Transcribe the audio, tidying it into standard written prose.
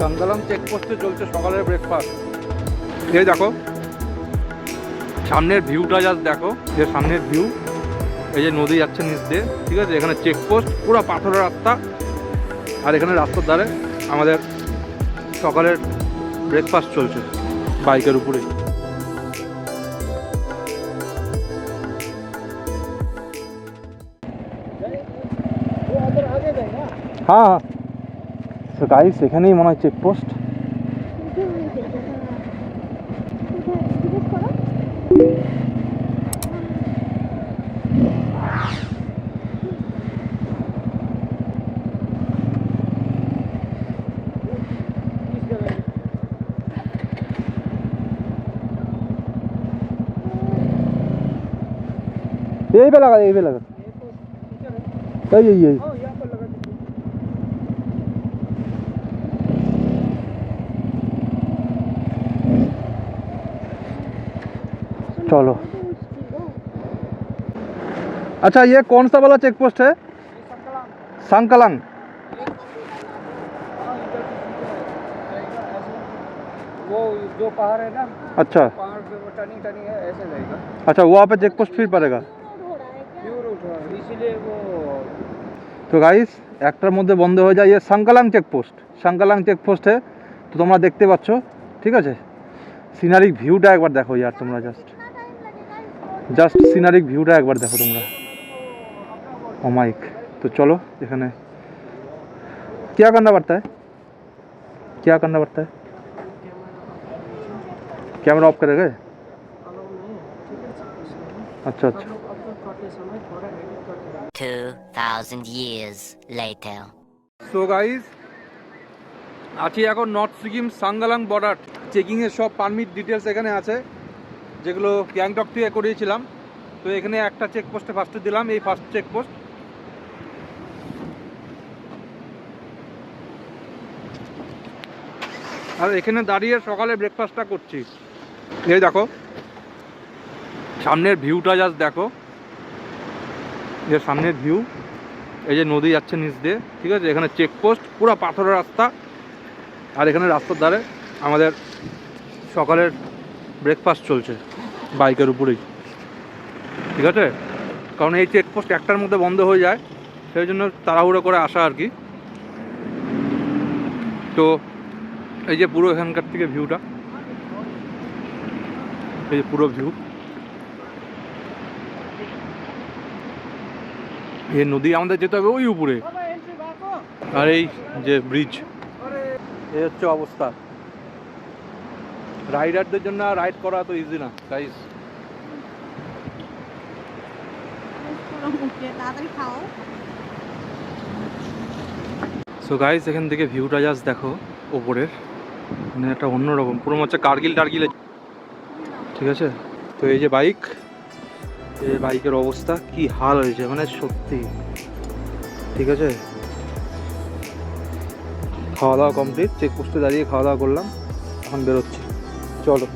সাঙ্গালাম চেকপোস্টে চলছে সকালের ব্রেকফাস্ট। এই দেখো সামনের ভিউটা জাস্ট দেখো, যে সামনের ভিউ, এই যে নদী যাচ্ছে নিচ দিয়ে, ঠিক আছে। এখানে চেকপোস্ট, পুরো পাথরের রাস্তা, আর এখানে রাস্তার ধারে আমাদের সকালের ব্রেকফাস্ট চলছে বাইকের উপরে। হ্যাঁ হ্যাঁ, তো গাইস এখানেই মনে হয় চেকপোস্ট। यही पे लगा, यही पे लगा, यही चलो। अच्छा ये कौन सा वाला चेक पोस्ट है? संकलंग। वो जो पहाड़ है ना, अच्छा पहाड़ पे वो टनी टनी है, ऐसे जाएगा। अच्छा, वहाँ पे चेक पोस्ट फिर पड़ेगा, इसीलिए वो। तो गाइस একটার মধ্যে বন্ধ হয়ে যায়। ये संकलंग চেকপোস্ট, संकलंग চেকপোস্ট है। তো তোমরা দেখতে পাচ্ছ, ঠিক আছে। সিনারিক ভিউটা একবার দেখো यार, তোমরা জাস্ট সিনারিক ভিউটা একবার দেখো তোমরা। অমাইক। তো চলো এখানে क्या करना पड़ता है, क्या करना पड़ता है? कैमरा ऑफ करेगा? अच्छा अच्छा। 2000 years later. সো গাইস আছি এখন নর্থ সিকিম সাঙ্গালাং বর্ডার। চেকিংয়ের সব পারমিট ডিটেলস এখানে আছে, যেগুলো গ্যাংটক থেকে করিয়েছিলাম। তো এখানে একটা চেকপোস্টে ফার্স্টে দিলাম, এই ফার্স্ট চেকপোস্ট। আর এখানে দাঁড়িয়ে সকালে ব্রেকফাস্টটা করছি। এই দেখো সামনের ভিউটা জাস্ট দেখো, যে সামনের ভিউ, এই যে নদী যাচ্ছে নিচ দিয়ে, ঠিক আছে। এখানে চেকপোস্ট, পুরো পাথরের রাস্তা, আর এখানে রাস্তার ধারে আমাদের সকালের ব্রেকফাস্ট চলছে বাইকের উপরেই, ঠিক আছে। কারণ এই চেকপোস্ট একটার মধ্যে বন্ধ হয়ে যায়, সেই জন্য তাড়াহুড়ো করে আসা আর কি। তো এই যে পুরো এখানকার থেকে ভিউটা, এই যে পুরো ভিউ, এই নদী আমাদের যেতে হবে ওই উপরে, আর এই যে ব্রিজ, এই হচ্ছে অবস্থা। রাইডারদের জন্য রাইড করা তো ইজি না গাইস। সো গাইস এখান থেকে ভিউটা জাস্ট দেখো ওপরের, মানে একটা অন্যরকম, পুরো হচ্ছে কার্গিল টার্গিলে, ঠিক আছে। তো এই যে বাইক, এই বাইকের অবস্থা কি হাল হয়েছে, মানে সত্যি, ঠিক আছে। খাওয়া দাওয়া কমপ্লিট, চেকপোস্টে দাঁড়িয়ে খাওয়া দাওয়া করলাম, এখন বেরোচ্ছি, চলো।